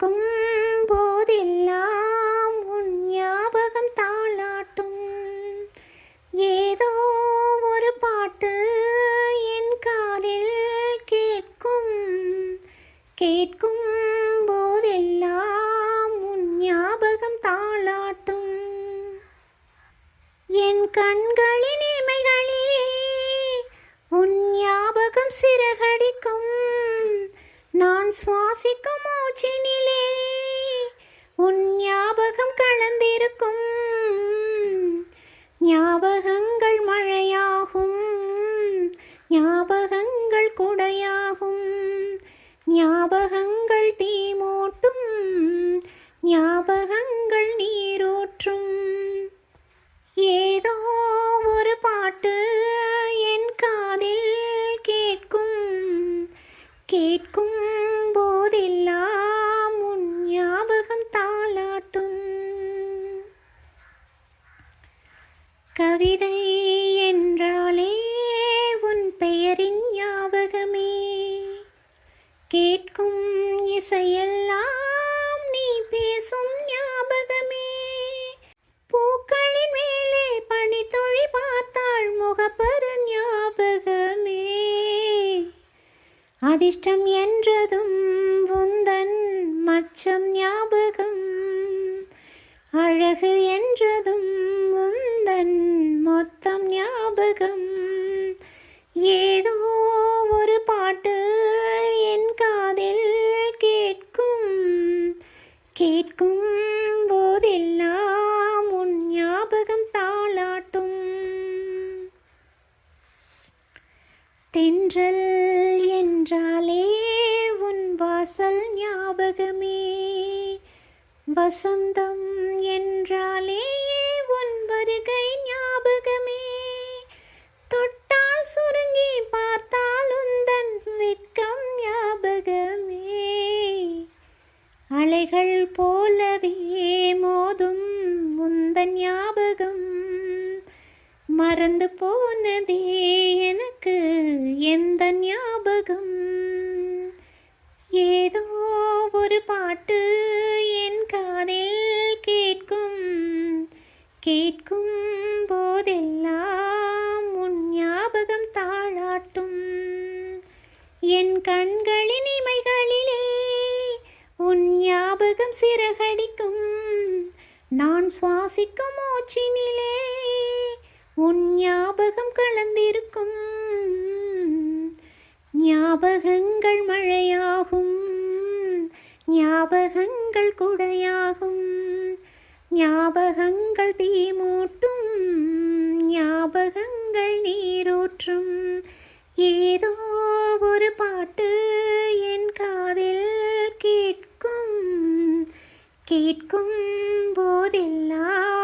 கேட்கும் போதெல்லாம் உன் ஞாபகம் தாளாட்டும். ஏதோ ஒரு பாட்டு என் காதில் கேட்கும். கேட்கும் போதெல்லாம் உன் ஞாபகம் தாளாட்டும். என் கண்களின் இமைகளிலே உன் ஞாபகம் சிறகடிக்கும். நான் சுவாசிக்கும் மூச்சினிலே உன் ஞாபகம் கலந்திருக்கும். ஞாபகங்கள் மழையாகும், ஞாபகங்கள் குடையாகும், ஞாபகங்கள் தீமூட்டும், ஞாபகங்கள் நீரூற்றும். ஏதோ ஒரு பாட்டு என் காதில் கேட்கும். கேட்கும் போதெல்லாம் உன் ஞாபகம் தாளாட்டும். கவிதை என்றாலே உன் பெயரின் ஞாபகமே. கேட்கும் இசையெல்லாம் நீ பேசும் ஞாபகமே. பூக்களின் மேலே பனித்துளி பார்த்தாள் முகப்பரு ஞாபகமே. அதிர்ஷ்டம் என்றதும் உந்தன் மச்சம் ஞாபகம். அழகு என்றதும் உந்தன் மொத்தம் ஞாபகம். ஏதோ ஒரு பாட்டு என் காதில் கேட்கும். கேட்கும் போதெல்லாம் உன் ஞாபகம் தாளாட்டும். தென்றல் என்றாலே உன் வாசல் ஞாபகமே. வசந்தம் என்றாலே உன் வருகை ஞாபகமே. தொட்டால் சுருங்கி பார்த்தால் உந்தன் வெட்கம் ஞாபகமே. அலைகள் போலவே மோதும் உந்தன் ஞாபகம். மறந்து போனதே எனக்கு எந்த ஞாபகம். ஏதோ ஒரு பாட்டு என் காதில் கேட்கும். கேட்கும் போதெல்லாம் உன் ஞாபகம் தாளாட்டும். என் கண்களின் இமைகளிலே உன் ஞாபகம் சிறகடிக்கும். நான் சுவாசிக்கும் மூச்சினிலே உன் ஞாபகம் கலந்திருக்கும். ஞாபகங்கள் மழையாகும், ஞாபகங்கள் குடையாகும், ஞாபகங்கள் தீமூட்டும், ஞாபகங்கள் நீரூற்றும். ஏதோ ஒரு பாட்டு என் காதில் கேட்கும். கேட்கும் போதெல்லாம்